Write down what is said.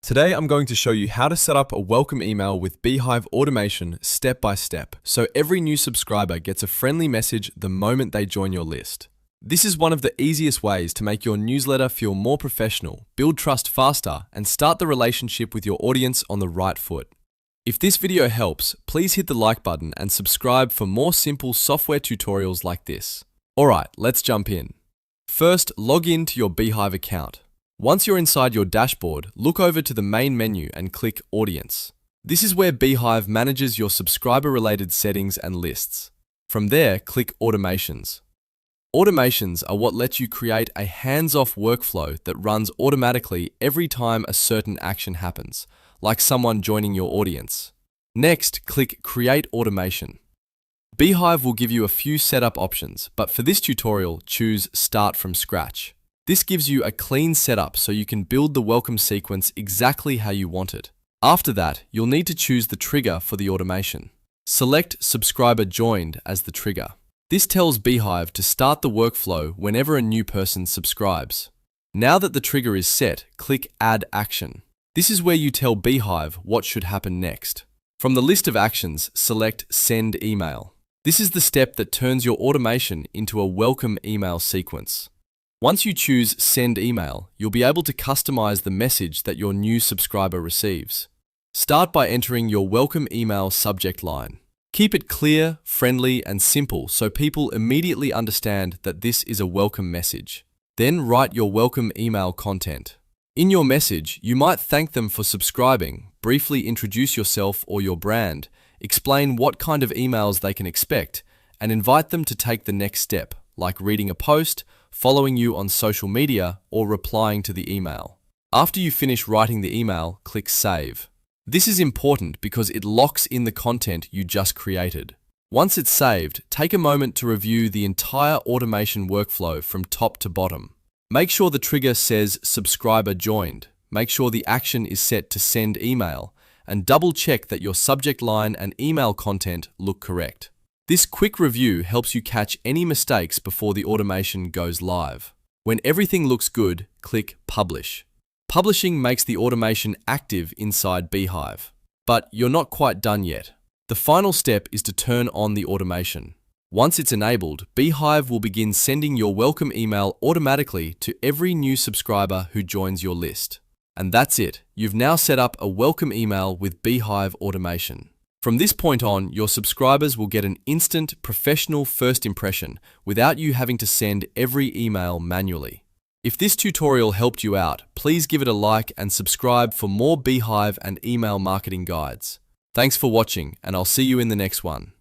Today, I'm going to show you how to set up a welcome email with Beehiiv automation step by step, so every new subscriber gets a friendly message the moment they join your list. This is one of the easiest ways to make your newsletter feel more professional, build trust faster, and start the relationship with your audience on the right foot. If this video helps, please hit the like button and subscribe for more simple software tutorials like this. Alright, let's jump in. First, log in to your Beehiiv account. Once you're inside your dashboard, look over to the main menu and click Audience. This is where Beehiiv manages your subscriber-related settings and lists. From there, click Automations. Automations are what lets you create a hands-off workflow that runs automatically every time a certain action happens, like someone joining your audience. Next, click Create Automation. Beehiiv will give you a few setup options, but for this tutorial, choose Start from Scratch. This gives you a clean setup so you can build the welcome sequence exactly how you want it. After that, you'll need to choose the trigger for the automation. Select Subscriber Joined as the trigger. This tells Beehiiv to start the workflow whenever a new person subscribes. Now that the trigger is set, click Add Action. This is where you tell Beehiiv what should happen next. From the list of actions, select Send Email. This is the step that turns your automation into a welcome email sequence. Once you choose Send Email, you'll be able to customize the message that your new subscriber receives. Start by entering your welcome email subject line. Keep it clear, friendly, and simple so people immediately understand that this is a welcome message. Then write your welcome email content. In your message, you might thank them for subscribing, briefly introduce yourself or your brand, explain what kind of emails they can expect, and invite them to take the next step, like reading a post, following you on social media, or replying to the email. After you finish writing the email, click Save. This is important because it locks in the content you just created. Once it's saved, take a moment to review the entire automation workflow from top to bottom. Make sure the trigger says Subscriber Joined. Make sure the action is set to Send Email, and double check that your subject line and email content look correct. This quick review helps you catch any mistakes before the automation goes live. When everything looks good, click Publish. Publishing makes the automation active inside Beehiiv. But you're not quite done yet. The final step is to turn on the automation. Once it's enabled, Beehiiv will begin sending your welcome email automatically to every new subscriber who joins your list. And that's it. You've now set up a welcome email with Beehiiv automation. From this point on, your subscribers will get an instant, professional first impression without you having to send every email manually. If this tutorial helped you out, please give it a like and subscribe for more Beehiiv and email marketing guides. Thanks for watching, and I'll see you in the next one.